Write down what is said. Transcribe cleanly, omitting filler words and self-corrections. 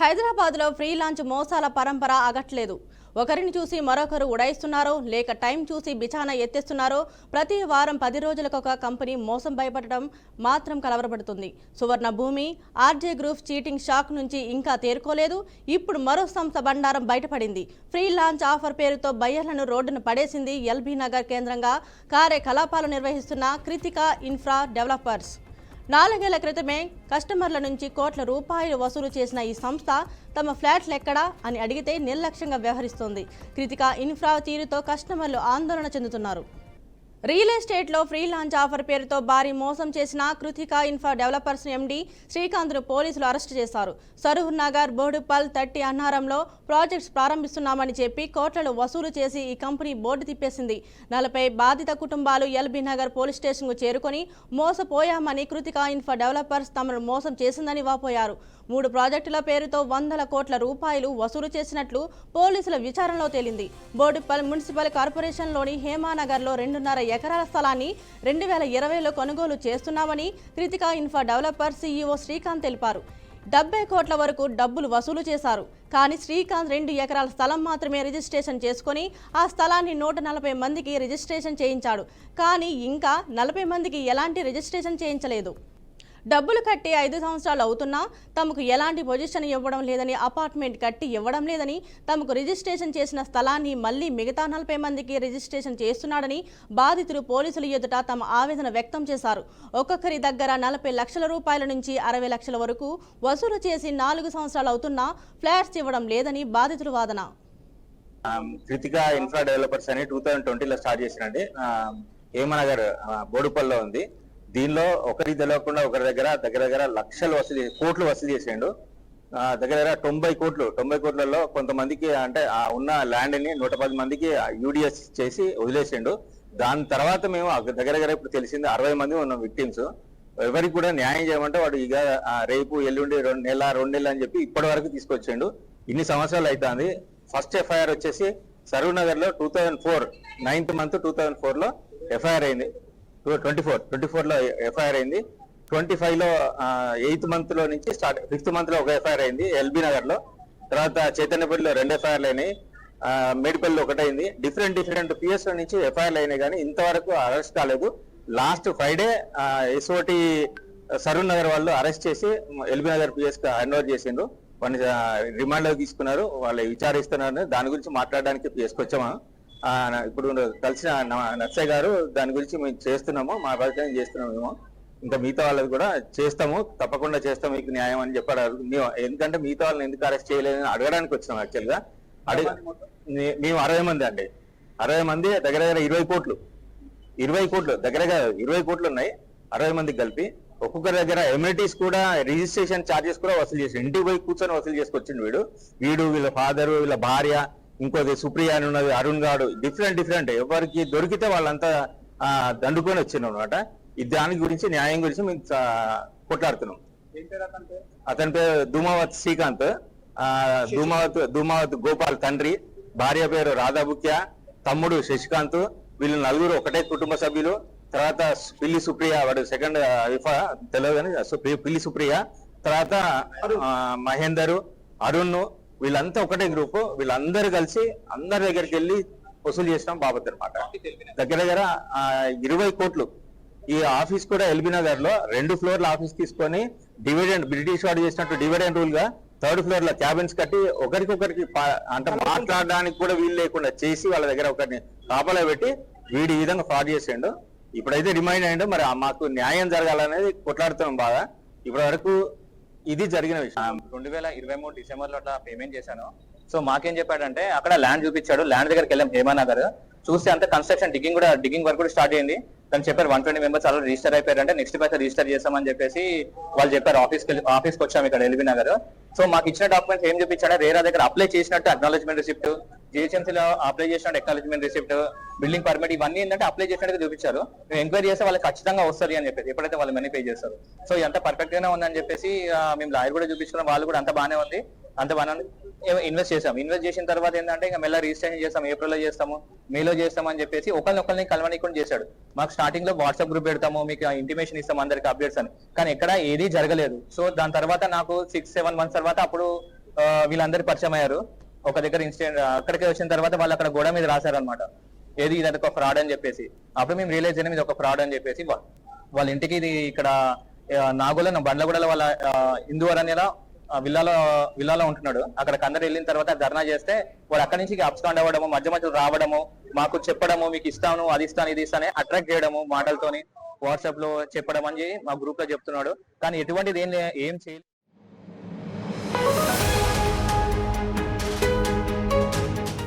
హైదరాబాద్లో free launch మోసాల పరంపర ఆగట్లేదు. ఒకరిని చూసి మరొకరు ఉడాయిస్తున్నారో లేక టైం చూసి బిచానా ఎత్తేస్తున్నారో ప్రతి వారం 10 రోజులకొక కంపెనీ మోసం భయపడటం మాత్రం కలవరపడుతుంది. సువర్ణ భూమి, ఆర్జే గ్రూప్ చీటింగ్ షాక్ నుంచి ఇంకా తేరుకోలేదు. ఇప్పుడు మరో సంస్థ బండారం బయటపడింది. ఫ్రీ లాంచ్ ఆఫర్ పేరుతో బయ్యర్లను రోడ్డును పడేసింది. ఎల్బీ నగర్ కేంద్రంగా కార్యకలాపాలు నిర్వహిస్తున్న కృతికా ఇన్ఫ్రా డెవలపర్స్. 4 ఏళ్ల క్రితమే కస్టమర్ల నుంచి కోట్ల రూపాయలు వసూలు చేసిన ఈ సంస్థ తమ ఫ్లాట్లు ఎక్కడా అని అడిగితే నిర్లక్ష్యంగా వ్యవహరిస్తోంది. కృతికా ఇన్ఫ్రా తీరుతో కస్టమర్లు ఆందోళన చెందుతున్నారు. రియల్ ఎస్టేట్లో ఫ్రీ లాంచ్ ఆఫర్ పేరుతో భారీ మోసం చేసిన కృతికా ఇన్ఫ్రా డెవలపర్స్ ఎండీ శ్రీకాంత్ను పోలీసులు అరెస్టు చేశారు. సరూర్ నగర్, బోడుపల్, తట్టి అన్నారంలో ప్రాజెక్ట్స్ ప్రారంభిస్తున్నామని చెప్పి కోట్లను వసూలు చేసి ఈ కంపెనీ బోర్డు తిప్పేసింది. 40 బాధిత కుటుంబాలు ఎల్బీ నగర్ పోలీస్ స్టేషన్కు చేరుకొని మోసపోయామని కృతికా ఇన్ఫ్రా డెవలపర్స్ తమను మోసం చేసిందని వాపోయారు. 3 ప్రాజెక్టుల పేరుతో వందల కోట్ల రూపాయలు వసూలు చేసినట్లు పోలీసుల విచారణలో తేలింది. బోడుపల్ మున్సిపల్ కార్పొరేషన్లోని హేమానగర్లో 2.5 ఎకరాల స్థలాన్ని 2020లో కొనుగోలు చేస్తున్నామని Kritika infra developer CEO Srikanth తెలిపారు. 70 కోట్ల వరకు డబ్బులు వసూలు చేశారు. కానీ శ్రీకాంత్ 2 ఎకరాల స్థలం మాత్రమే రిజిస్ట్రేషన్ చేసుకుని ఆ స్థలాన్ని 140 మందికి రిజిస్ట్రేషన్ చేయించాడు. కానీ ఇంకా 40 మందికి ఎలాంటి రిజిస్ట్రేషన్ చేయించలేదు. డబ్బులు కట్టి 5 సంవత్సరాలు అవుతున్నా తమకు ఎలాంటి పొజిషన్ ఇవ్వడం లేదని, అపార్ట్మెంట్ కట్టి ఇవ్వడం లేదని, తమకు రిజిస్ట్రేషన్ చేసిన స్థలాన్ని మళ్లీ మిగతా 40 మందికి రిజిస్ట్రేషన్ చేస్తున్నాడని బాధితులు పోలీసుల ఎదుట తమ ఆవేదన వ్యక్తం చేశారు. ఒక్కొక్కరి దగ్గర 40 లక్షల రూపాయల నుంచి 60 లక్షల వరకు వసూలు చేసి 4 సంవత్సరాలు అవుతున్నా ఫ్లాట్స్ ఇవ్వడం లేదని బాధితుల వాదన. కృతికా ఇన్ఫ్రా డెవలపర్స్ అని 2020లో స్టార్ట్ చేసినండి. హేమనగర్ బోడుపల్లో ఉంది. దీనిలో ఒకరికి తెలియకుండా ఒకరి దగ్గర లక్షలు కోట్లు వసూలు చేసిండు. దగ్గర 90 కోట్లలో కొంతమందికి అంటే ఉన్న ల్యాండ్ ని 110 మందికి యూడిఎస్ చేసి వదిలేసిండు. దాని తర్వాత మేము దగ్గర ఇప్పుడు తెలిసింది 60 మంది ఉన్న విక్టిమ్స్. ఎవరికి కూడా న్యాయం చేయమంటే వాడు ఇక రేపు ఎల్లుండి 2 నెలలు అని చెప్పి ఇప్పటి వరకు తీసుకొచ్చిండు. ఇన్ని సంవత్సరాలు అవుతుంది. ఫస్ట్ ఎఫ్ఐఆర్ వచ్చేసి సరూర్ నగర్ లో 2004 9th month 2004లో ఎఫ్ఐఆర్ అయింది. 24లో ఎఫ్ఐఆర్ అయింది. 25లో 8th month లో నుంచి స్టార్ట్ 5th month లో ఒక ఎఫ్ఐఆర్ అయింది ఎల్బీ నగర్ లో. తర్వాత చైతన్యపల్లిలో 2 ఎఫ్ఐఆర్లు అయినాయి. మేడిపల్లిలో ఒకటైంది. డిఫరెంట్ పిఎస్ లో నుంచి ఎఫ్ఐఆర్లు అయినాయి కానీ ఇంతవరకు అరెస్ట్ కాలేదు. Last Friday SOT Saroor Nagar వాళ్ళు అరెస్ట్ చేసి ఎల్బీ నగర్ పిఎస్ కి హ్యాండ్ ఓవర్ చేసిండ్రు. కొన్ని రిమాండ్ లో తీసుకున్నారు. వాళ్ళు విచారిస్తున్నారు. దాని గురించి మాట్లాడడానికి పిఎస్కి వచ్చాము. ఇప్పుడు కలిసిన నర్సయ్య గారు దాని గురించి మేము చేస్తున్నాము, మా ప్రయత్నం చేస్తున్నాము. మేము ఇంకా మిగతా వాళ్ళది కూడా చేస్తాము, తప్పకుండా చేస్తాము, మీకు న్యాయం అని చెప్పారు. ఎందుకంటే మిగతా వాళ్ళని ఎందుకు అరెస్ట్ చేయలేదని అడగడానికి వచ్చినాం. యాక్చువల్ గా మేము 60 మంది అండి. 60 మంది దగ్గర 20 కోట్లు దగ్గర 20 కోట్లు ఉన్నాయి 60 మందికి కలిపి. ఒక్కొక్కరి దగ్గర ఎమ్యూనిటీస్ కూడా రిజిస్ట్రేషన్ ఛార్జెస్ కూడా వసూలు చేసి ఇంటికి పోయి కూర్చొని వసూలు చేసుకొచ్చిండు. వీడు వీళ్ళ ఫాదరు, వీళ్ళ భార్య, ఇంకోది సుప్రియ అని ఉన్నది, అరుణ్ గాడు, డిఫరెంట్ ఎవరికి దొరికితే వాళ్ళంతా దండుకొని వచ్చిండు అనమాట. దాని గురించి న్యాయం గురించి మేము కొట్లాడుతున్నాం. అతని పేరు ధూమావత్ శ్రీకాంత్, ధూమావత్ గోపాల్ తండ్రి, భార్య పేరు రాధాబుక్య, తమ్ముడు శశికాంత్. వీళ్ళు 4 ఒకటే కుటుంబ సభ్యులు. తర్వాత పిల్లి సుప్రియ, వాడు సెకండ్ తెలియదు కానీ పిల్లి సుప్రియ. తర్వాత మహేందర్, అరుణ్, వీళ్ళంతా ఒకటే గ్రూప్. వీళ్ళందరూ కలిసి అందరి దగ్గరికి వెళ్ళి వసూలు చేసినాం బాబత్ అనమాట. దగ్గర 20 కోట్లు. ఈ ఆఫీస్ కూడా ఎల్బీ నగర్ లో 2 ఫ్లోర్ల ఆఫీస్ తీసుకొని డివిడెండ్, బ్రిటిష్ వాడు చేసినట్టు డివిడెండ్ రూల్ గా 3rd ఫ్లోర్ లో క్యాబిన్స్ కట్టి ఒకరికొకరికి అంటే మాట్లాడడానికి కూడా వీలు లేకుండా చేసి వాళ్ళ దగ్గర ఒకరిని కాపలా పెట్టి వీడు ఈ విధంగా ఫ్రాడ్ చేసిండు. ఇప్పుడైతే రిమైండ్ అయ్యిండు. మరి మాకు న్యాయం జరగాలనేది కొట్లాడుతున్నాం బాగా. ఇప్పటి వరకు ఇది జరిగిన విషయం. 2023 డిసెంబర్లో అట్లా పేమెంట్ చేశాను. సో మాకేం చెప్పాడంటే అక్కడ ల్యాండ్ చూపించాడు. ల్యాండ్ దగ్గరికి వెళ్ళాం హేమానగర్. చూస్తే అంత కన్స్ట్రక్షన్ డిగ్గింగ్ వర్క్ కూడా స్టార్ట్ అయింది. తను చెప్పారు 120 మెంబర్స్ అలా రిజిస్టర్ అయిపోయారంటే నెక్స్ట్ పైసా రిజిస్టర్ చేస్తామని చెప్పేసి వాళ్ళు చెప్పారు. ఆఫీస్కి వచ్చాము ఇక్కడ ఎల్బీ నగర్. సో మాకు ఇచ్చిన డాక్యుమెంట్స్ ఏం చూపించాడు, రేరా దగ్గర అప్లై చేసినట్టు అక్నాలజ్మెంట్ రిసిప్ట్, జిహెచ్ఎంసీలో అప్లై చేసినట్టు అక్నాలజ్మెంట్ రిసిప్ట్, బిల్డింగ్ పర్మిట్, ఇవన్నీ ఏంటంటే అప్లై చేసినట్టు చూపించారు. మేము ఎంక్వైరీ చేస్తే వాళ్ళకి ఖచ్చితంగా వస్తుంది అని చెప్పేసి ఎప్పుడైతే వాళ్ళు మనీ పే చేస్తారు. సో ఎంత పర్ఫెక్ట్ గానే ఉందని చెప్పేసి మేము లాయర్ కూడా చూపించుకున్నాం. వాళ్ళు కూడా అంత బాగానే ఉంది. ఇన్వెస్ట్ చేసాం. ఇన్వెస్ట్ చేసిన తర్వాత ఏంటంటే ఇంకా మెల్ల రిజిస్ట్రేషన్ చేస్తాం, ఏప్రిల్లో చేస్తాము, మేలో చేస్తామని చెప్పేసి ఒకరిని కలవనీకుండా చేశాడు. మాకు స్టార్టింగ్ లో వాట్సాప్ గ్రూప్ పెడతాము, మీకు ఇంటిమేషన్ ఇస్తాం అందరికి అప్డేట్స్ అని, కానీ ఎక్కడ ఏది జరగలేదు. సో దాని తర్వాత నాకు 6-7 months తర్వాత అప్పుడు వీళ్ళందరూ పరిచయం అయ్యారు. ఒక దగ్గర ఇన్సిడెంట్ అక్కడికి వచ్చిన తర్వాత వాళ్ళు అక్కడ గోడ మీద రాశారు అనమాట, ఏది ఇది ఒక ఫ్రాడ్ అని చెప్పేసి. అప్పుడు మేము రియలైజ్ అయినా ఇది ఒక ఫ్రాడ్ అని చెప్పేసి. వాళ్ళ ఇంటికి ఇది ఇక్కడ నాగోల బండ్లగూడలో వాళ్ళ హిందూ అరణ్యలో విల్లాలో ఉంటున్నాడు. అక్కడికి అందరు వెళ్ళిన తర్వాత ధర్నా చేస్తే వాడు అక్కడి నుంచి అప్స్కాండ్ అవ్వడము, మధ్య మధ్యలో రావడము, మాకు చెప్పడము మీకు ఇస్తాను అది ఇస్తాను ఇది ఇస్తాను అట్రాక్ట్ చేయడము, మాటలతోని వాట్సాప్ లో చెప్పడం అని మా గ్రూప్ లో చెప్తున్నాడు. కానీ ఎటువంటిది ఏం చేయలేదు.